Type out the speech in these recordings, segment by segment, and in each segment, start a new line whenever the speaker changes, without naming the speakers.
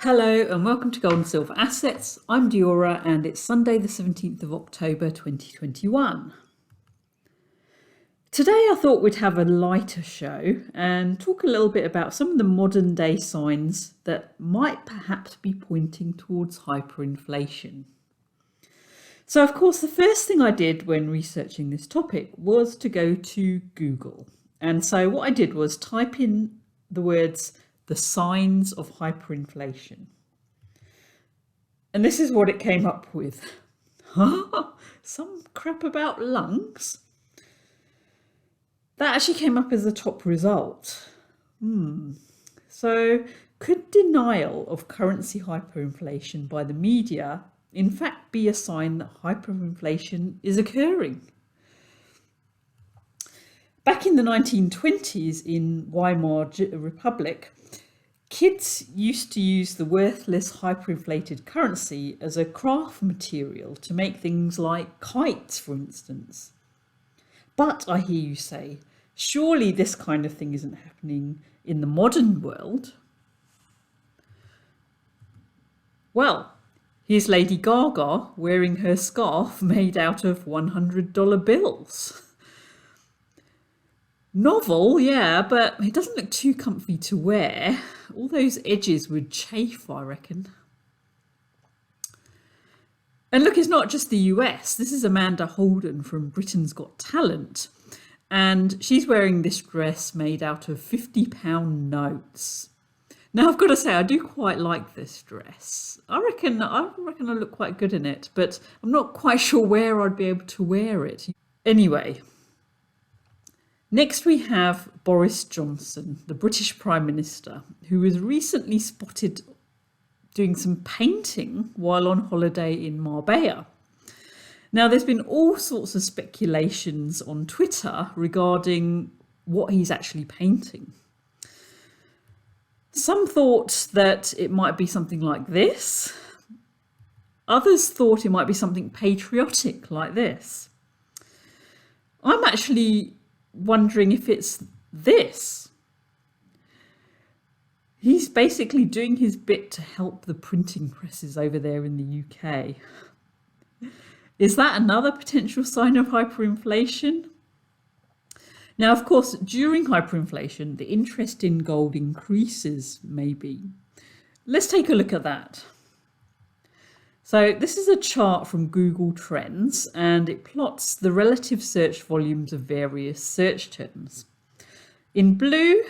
Hello and welcome to Gold and Silver Assets. I'm Diora and it's Sunday the 17th of October 2021. Today I thought we'd have a lighter show and talk a little bit about some of the modern day signs that might perhaps be pointing towards hyperinflation. So of course the first thing I did when researching this topic was to go to Google. And so what I did was type in the words the signs of hyperinflation. And this is what it came up with. Some crap about lungs? That actually came up as the top result. So could denial of currency hyperinflation by the media in fact be a sign that hyperinflation is occurring? Back in the 1920s in Weimar Republic, kids used to use the worthless hyperinflated currency as a craft material to make things like kites, for instance. But I hear you say, surely this kind of thing isn't happening in the modern world. Well, here's Lady Gaga wearing her scarf made out of $100 bills. Novel, yeah, but it doesn't look too comfy to wear. All those edges would chafe, I reckon. And look, it's not just the US. This is Amanda Holden from Britain's Got Talent. And she's wearing this dress made out of £50 notes. Now, I've got to say, I do quite like this dress. I reckon I look quite good in it, but I'm not quite sure where I'd be able to wear it. Anyway. Next we have Boris Johnson, the British Prime Minister, who was recently spotted doing some painting while on holiday in Marbella. Now there's been all sorts of speculations on Twitter regarding what he's actually painting. Some thought that it might be something like this. Others thought it might be something patriotic like this. I'm actually wondering if it's this. He's basically doing his bit to help the printing presses over there in the UK. Is that another potential sign of hyperinflation? Now, of course, during hyperinflation, the interest in gold increases, maybe. Let's take a look at that. So this is a chart from Google Trends and it plots the relative search volumes of various search terms. In blue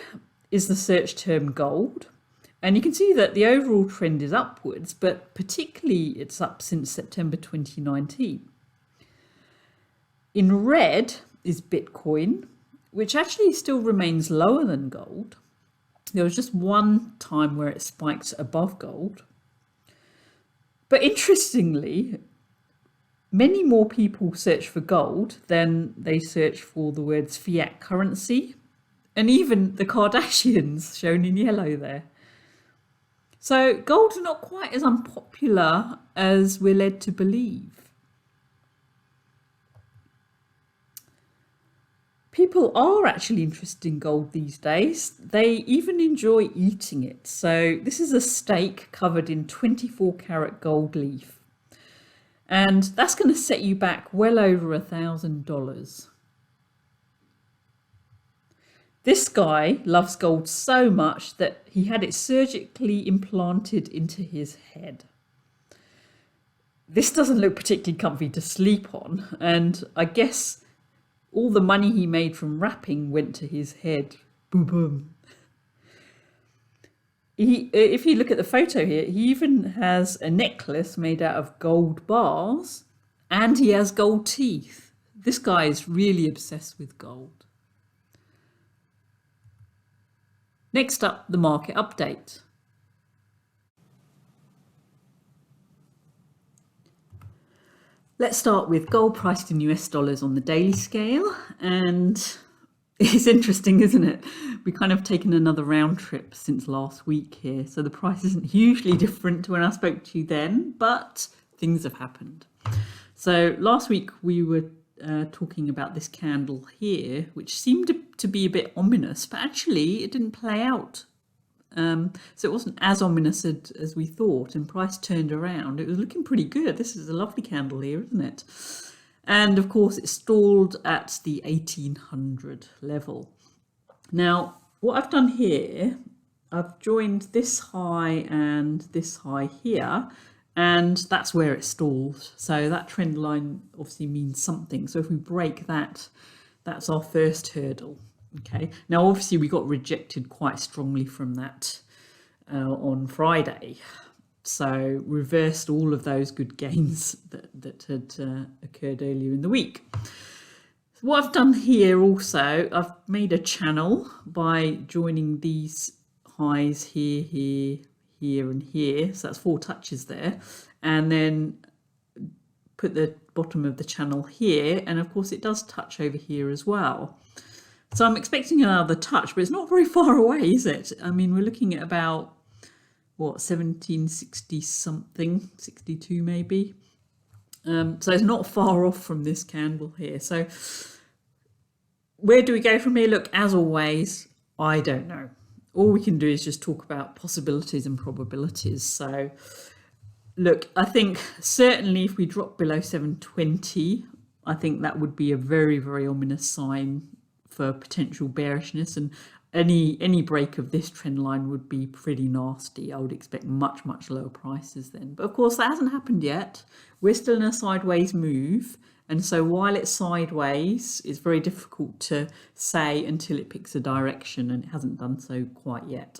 is the search term gold, and you can see that the overall trend is upwards, but particularly it's up since September 2019. In red is Bitcoin, which actually still remains lower than gold. There was just one time where it spiked above gold. But interestingly, many more people search for gold than they search for the words fiat currency, and even the Kardashians shown in yellow there. So gold's not quite as unpopular as we're led to believe. People are actually interested in gold these days. They even enjoy eating it. So this is a steak covered in 24 karat gold leaf. And that's going to set you back well over $1,000. This guy loves gold so much that he had it surgically implanted into his head. This doesn't look particularly comfy to sleep on, and I guess all the money he made from rapping went to his head. Boom, boom. If you look at the photo here, he even has a necklace made out of gold bars and he has gold teeth. This guy is really obsessed with gold. Next up, the market update. Let's start with gold priced in US dollars on the daily scale, and it's interesting, isn't it? We've kind of taken another round trip since last week here, so the price isn't hugely different to when I spoke to you then, but things have happened. So last week we were talking about this candle here, which seemed to be a bit ominous, but actually it didn't play out So it wasn't as ominous as we thought, and price turned around. It was looking pretty good. This is a lovely candle here, isn't it? And of course, it stalled at the 1800 level. Now, what I've done here, I've joined this high and this high here, and that's where it stalled. So that trend line obviously means something. So if we break that, that's our first hurdle. Okay. Now, obviously, we got rejected quite strongly from that on Friday. So reversed all of those good gains that had occurred earlier in the week. So what I've done here also, I've made a channel by joining these highs here, here, here and here. So that's 4 touches there. And then put the bottom of the channel here. And of course it does touch over here as well. So I'm expecting another touch, but it's not very far away, is it? I mean, we're looking at about, what, 1760 something, 62 maybe. So it's not far off from this candle here. So where do we go from here? Look, as always, I don't know. All we can do is just talk about possibilities and probabilities. So look, I think certainly if we drop below 720, I think that would be a very, very ominous sign for potential bearishness, and any break of this trend line would be pretty nasty. I would expect much, much lower prices then. But of course, that hasn't happened yet. We're still in a sideways move. And so while it's sideways, it's very difficult to say until it picks a direction, and it hasn't done so quite yet.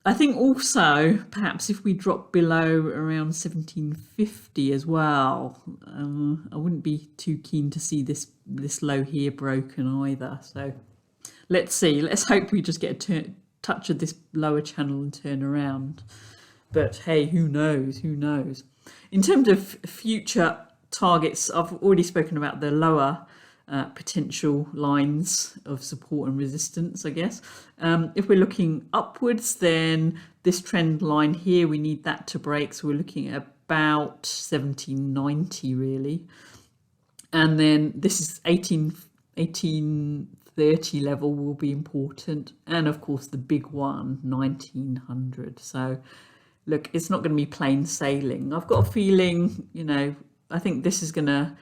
I think also, perhaps if we drop below around 1750 as well, I wouldn't be too keen to see this low here broken either. So let's see. Let's hope we just get a touch of this lower channel and turn around. But hey, who knows? Who knows? In terms of future targets, I've already spoken about the lower potential lines of support and resistance, I guess. If we're looking upwards, then this trend line here, we need that to break. So we're looking at about 1790 really. And then this is 1830 level will be important. And of course, the big one, 1900. So look, it's not going to be plain sailing. I've got a feeling, you know, I think this is going to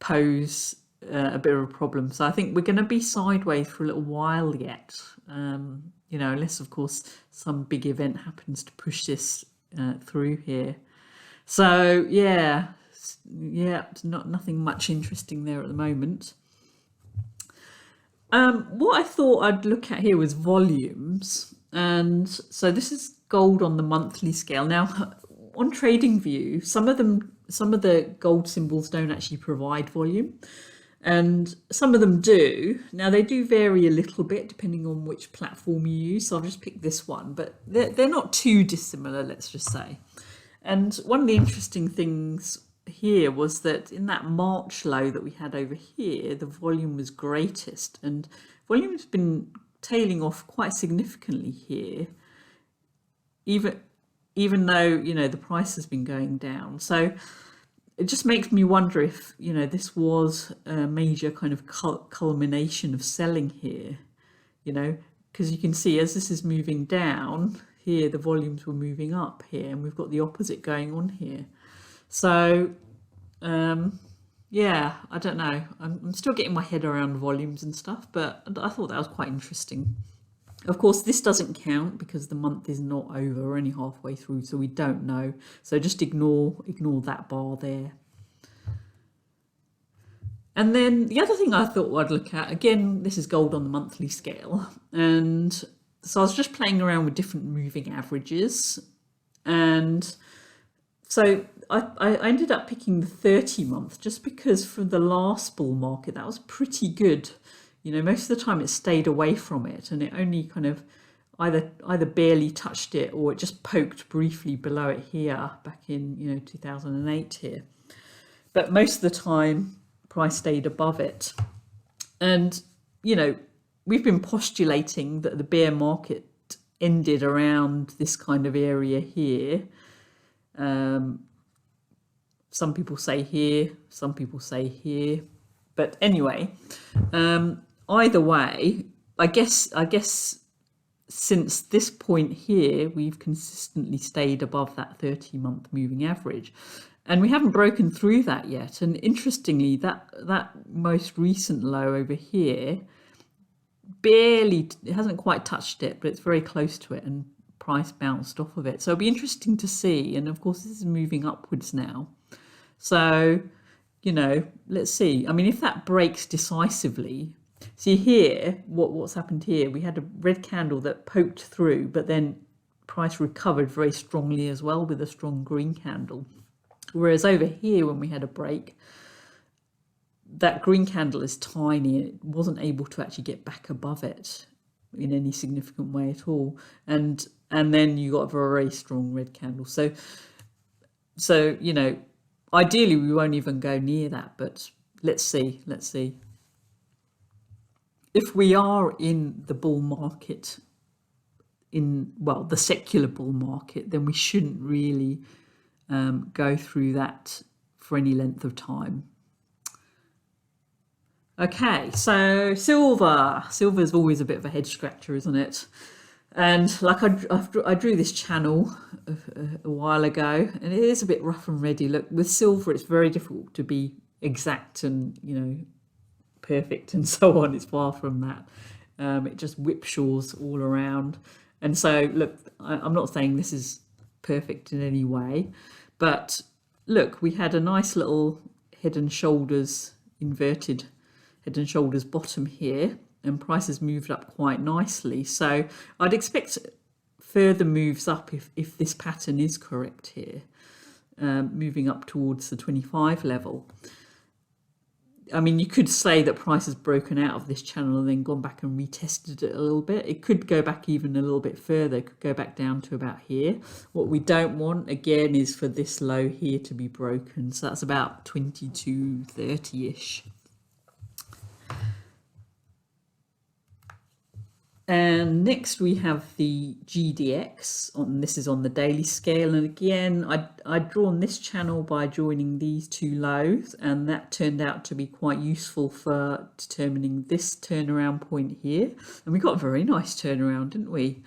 pose a bit of a problem. So I think we're going to be sideways for a little while yet, you know, unless of course some big event happens to push this through here. So yeah, nothing much interesting there at the moment. What I thought I'd look at here was volumes, and so this is gold on the monthly scale. Now on TradingView, some of the gold symbols don't actually provide volume, and some of them do. Now they do vary a little bit depending on which platform you use, so I'll just pick this one, but they're not too dissimilar, let's just say. And one of the interesting things here was that in that March low that we had over here, the volume was greatest, and volume has been tailing off quite significantly here, even though, you know, the price has been going down. So it just makes me wonder if, you know, this was a major kind of culmination of selling here, you know, because you can see as this is moving down here, the volumes were moving up here, and we've got the opposite going on here. So yeah, I don't know. I'm still getting my head around volumes and stuff, but I thought that was quite interesting. Of course, this doesn't count because the month is not over. We're only halfway through, so we don't know. So just ignore that bar there. And then the other thing I thought I'd look at, again, this is gold on the monthly scale. And so I was just playing around with different moving averages. And so I ended up picking the 30-month just because for the last bull market, that was pretty good. You know, most of the time it stayed away from it, and it only kind of either barely touched it or it just poked briefly below it here back in, you know, 2008 here. But most of the time, price stayed above it. And, you know, we've been postulating that the bear market ended around this kind of area here. Some people say here, some people say here. But anyway, either way, I guess since this point here, we've consistently stayed above that 30-month moving average. And we haven't broken through that yet. And interestingly, that most recent low over here, it hasn't quite touched it, but it's very close to it, and price bounced off of it. So it'll be interesting to see. And of course, this is moving upwards now. So, you know, let's see. I mean, if that breaks decisively, see here, what's happened here, we had a red candle that poked through, but then price recovered very strongly as well with a strong green candle. Whereas over here, when we had a break, that green candle is tiny. It wasn't able to actually get back above it in any significant way at all. And then you got a very strong red candle. So, you know, ideally, we won't even go near that, but let's see. If we are in the bull market, the secular bull market, then we shouldn't really go through that for any length of time. Okay, so silver. Silver is always a bit of a head scratcher, isn't it? And like I drew this channel a while ago, and it is a bit rough and ready. Look, with silver, it's very difficult to be exact and, you know, perfect and so on. It's far from that. It just whipsaws all around. And so, look, I'm not saying this is perfect in any way, but look, we had a nice little head and shoulders inverted head and shoulders bottom here, and prices moved up quite nicely. So I'd expect further moves up if this pattern is correct here, moving up towards the 25 level. I mean, you could say that price has broken out of this channel and then gone back and retested it a little bit. It could go back even a little bit further. It could go back down to about here. What we don't want, again, is for this low here to be broken. So that's about 22.30-ish. And next we have the GDX, this is on the daily scale. And again, I'd drawn this channel by joining these two lows, and that turned out to be quite useful for determining this turnaround point here. And we got a very nice turnaround, didn't we?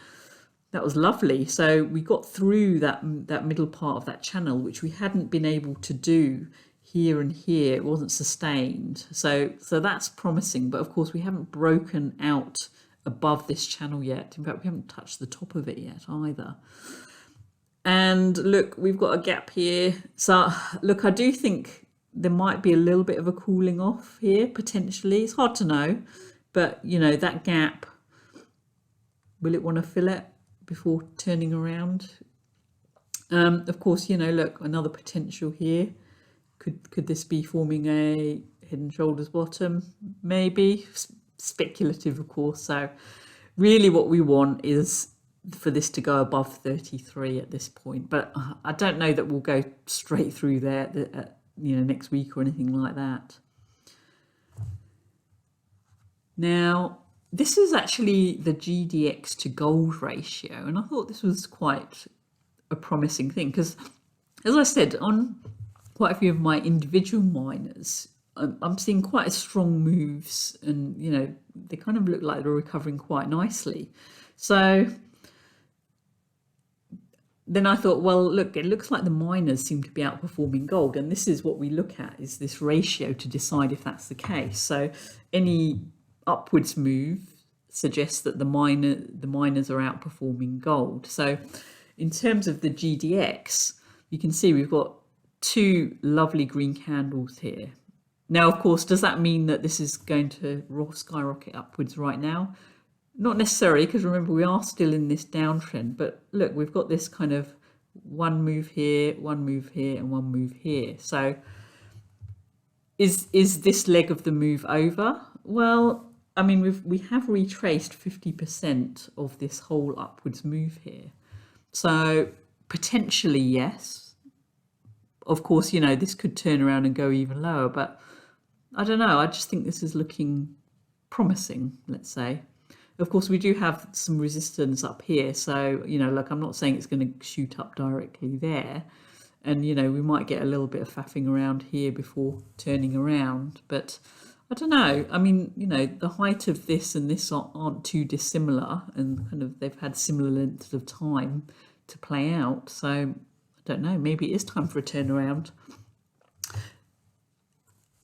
That was lovely. So we got through that middle part of that channel, which we hadn't been able to do here and here. It wasn't sustained. So that's promising. But of course, we haven't broken out above this channel yet. In fact, we haven't touched the top of it yet either. And look, we've got a gap here. So look, I do think there might be a little bit of a cooling off here potentially. It's hard to know, but you know, that gap, will it want to fill it before turning around? Of course, you know, look, another potential here. Could this be forming a head and shoulders bottom? Maybe. Speculative, of course. So really what we want is for this to go above 33 at this point, but I don't know that we'll go straight through there, you know, next week or anything like that. Now, this is actually the GDX to gold ratio, and I thought this was quite a promising thing because, as I said, on quite a few of my individual miners, I'm seeing quite strong moves, and you know, they kind of look like they're recovering quite nicely. So then I thought, well, look, it looks like the miners seem to be outperforming gold, and this is what we look at, is this ratio to decide if that's the case. So any upwards move suggests that the miners are outperforming gold. So in terms of the GDX, you can see we've got two lovely green candles here. Now, of course, does that mean that this is going to skyrocket upwards right now? Not necessarily, because remember, we are still in this downtrend. But look, we've got this kind of one move here, one move here, and one move here. So is this leg of the move over? Well, I mean, we have retraced 50% of this whole upwards move here. So potentially, yes. Of course, you know, this could turn around and go even lower, but I don't know. I just think this is looking promising, let's say. Of course, we do have some resistance up here. So, you know, look, I'm not saying it's going to shoot up directly there. And, you know, we might get a little bit of faffing around here before turning around. But I don't know. I mean, you know, the height of this and this aren't too dissimilar, and kind of they've had similar lengths of time to play out. So I don't know. Maybe it is time for a turnaround.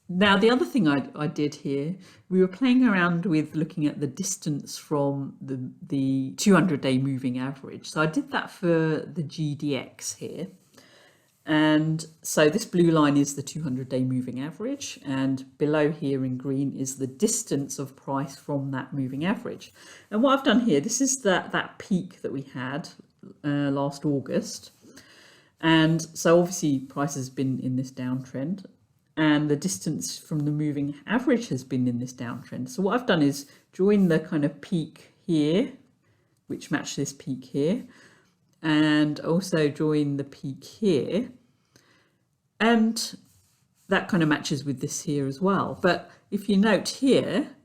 Now, the other thing I did here, we were playing around with looking at the distance from the 200-day moving average. So I did that for the GDX here. And so this blue line is the 200-day moving average, and below here in green is the distance of price from that moving average. And what I've done here, this is that peak that we had last August. And so obviously price has been in this downtrend, and the distance from the moving average has been in this downtrend. So what I've done is join the kind of peak here, which match this peak here, and also join the peak here, and that kind of matches with this here as well. But if you note here,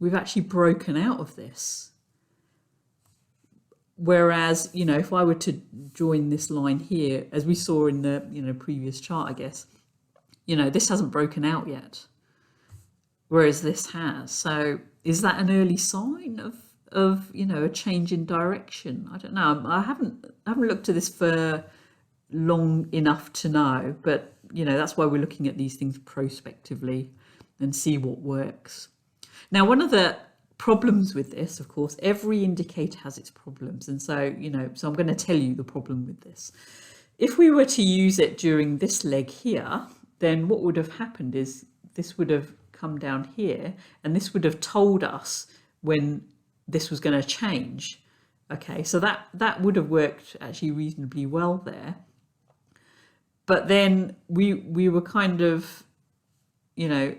we've actually broken out of this. Whereas, you know, if I were to join this line here, as we saw in the, you know, previous chart, I guess, you know, this hasn't broken out yet, whereas this has. So is that an early sign of you know, a change in direction? I don't know. I haven't looked at this for long enough to know, but you know, that's why we're looking at these things prospectively and see what works. Now, one of the problems with this, of course, every indicator has its problems, and so, you know, so I'm going to tell you the problem with this. If we were to use it during this leg here, then what would have happened is this would have come down here, and this would have told us when this was going to change. Okay, so that would have worked actually reasonably well there. But then we were kind of, you know,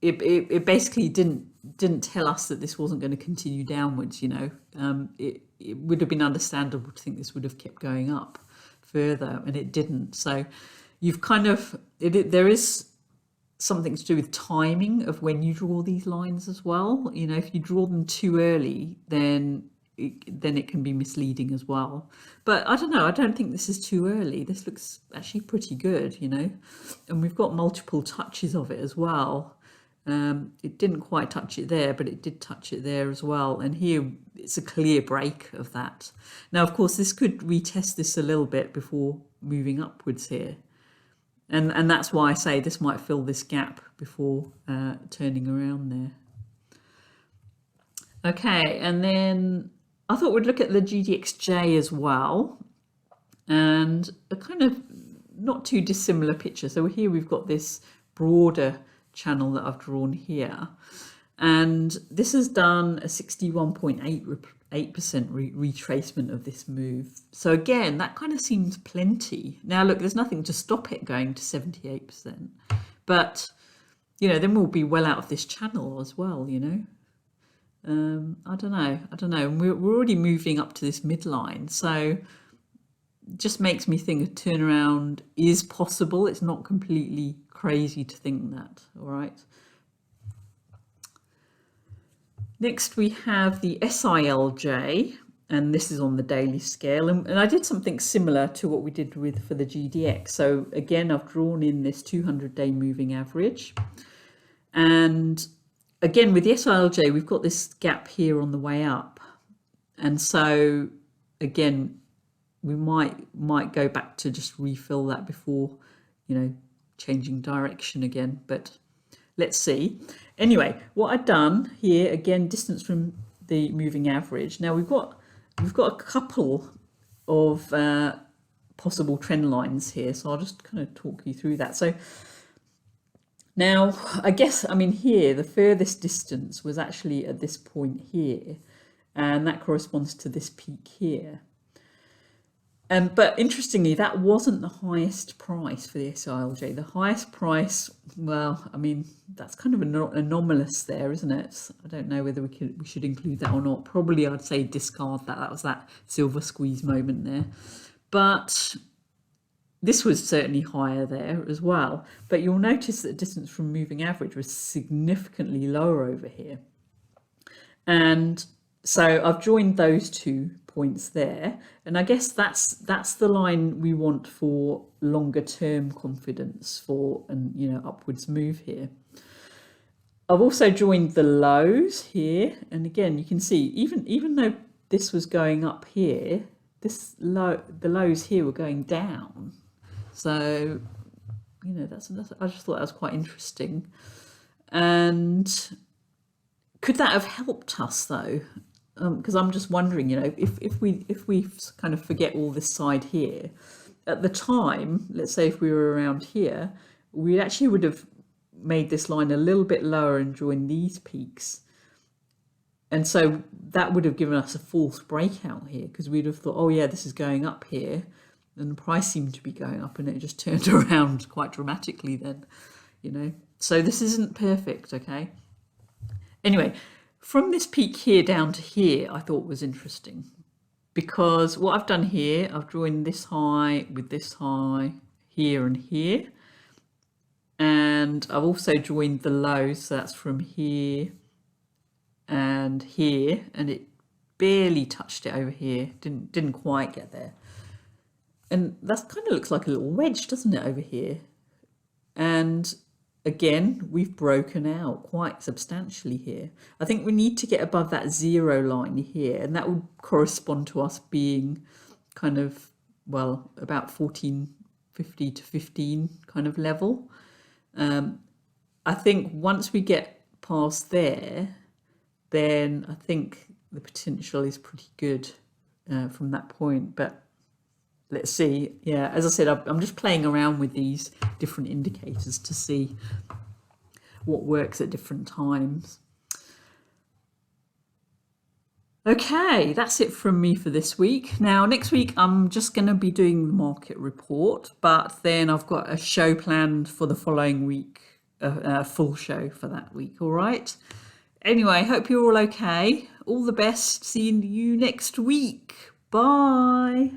it basically didn't tell us that this wasn't going to continue downwards. You know, it would have been understandable to think this would have kept going up further, and it didn't. So you've kind of there is something to do with timing of when you draw these lines as well. You know, if you draw them too early, then it can be misleading as well. But I don't know, I don't think this is too early. This looks actually pretty good, you know, and we've got multiple touches of it as well. It didn't quite touch it there, but it did touch it there as well. And here it's a clear break of that. Now, of course, this could retest this a little bit before moving upwards here. And that's why I say this might fill this gap before turning around there. Okay, and then I thought we'd look at the GDXJ as well, and a kind of not too dissimilar picture. So here we've got this broader channel that I've drawn here, and this has done a 61.8% retracement of this move. So again, that kind of seems plenty. Now look, there's nothing to stop it going to 78%, but you know, then we'll be well out of this channel as well, you know. I don't know. And we're already moving up to this midline, so it just makes me think a turnaround is possible. It's not completely crazy to think that. All right. Next, we have the SILJ, and this is on the daily scale. And I did something similar to what we did for the GDX. So again, I've drawn in this 200-day moving average. And again, with the SILJ, we've got this gap here on the way up. And so again, we might go back to just refill that before, you know, changing direction again. But let's see. Anyway, what I've done here, again, distance from the moving average. Now we've got a couple of possible trend lines here, so I'll just kind of talk you through that. So now, I guess, I mean, here, the furthest distance was actually at this point here, and that corresponds to this peak here. But interestingly, that wasn't the highest price for the SILJ. The highest price, well, I mean, that's kind of anomalous there, isn't it? I don't know whether we should include that or not. Probably I'd say discard that. That was that silver squeeze moment there. But this was certainly higher there as well. But you'll notice that the distance from moving average was significantly lower over here. And So I've joined those 2 points there, and I guess that's the line we want for longer term confidence for an upwards move here. I've also joined the lows here, and again you can see even though this was going up here, the lows here were going down. So that's I just thought that was quite interesting. And could that have helped us though? Because I'm just wondering, if we kind of forget all this side here, at the time, let's say if we were around here, we actually would have made this line a little bit lower and joined these peaks. And so that would have given us a false breakout here, because we'd have thought, oh yeah, this is going up here, and the price seemed to be going up, and it just turned around quite dramatically then, So this isn't perfect, okay? Anyway, from this peak here down to here, I thought was interesting, because what I've done here, I've joined this high with this high here and here. And I've also joined the lows, so that's from here and here, and it barely touched it over here, didn't quite get there. And that kind of looks like a little wedge, doesn't it, over here? And again, we've broken out quite substantially here. I think we need to get above that 0 line here, and that would correspond to us being kind of, well, about 1450 to 15 kind of level. I think once we get past there, then I think the potential is pretty good from that point. But let's see. Yeah, as I said, I'm just playing around with these different indicators to see what works at different times. Okay, that's it from me for this week. Now, next week, I'm just going to be doing the market report, but then I've got a show planned for the following week, a full show for that week, all right? Anyway, hope you're all okay. All the best. See you next week. Bye.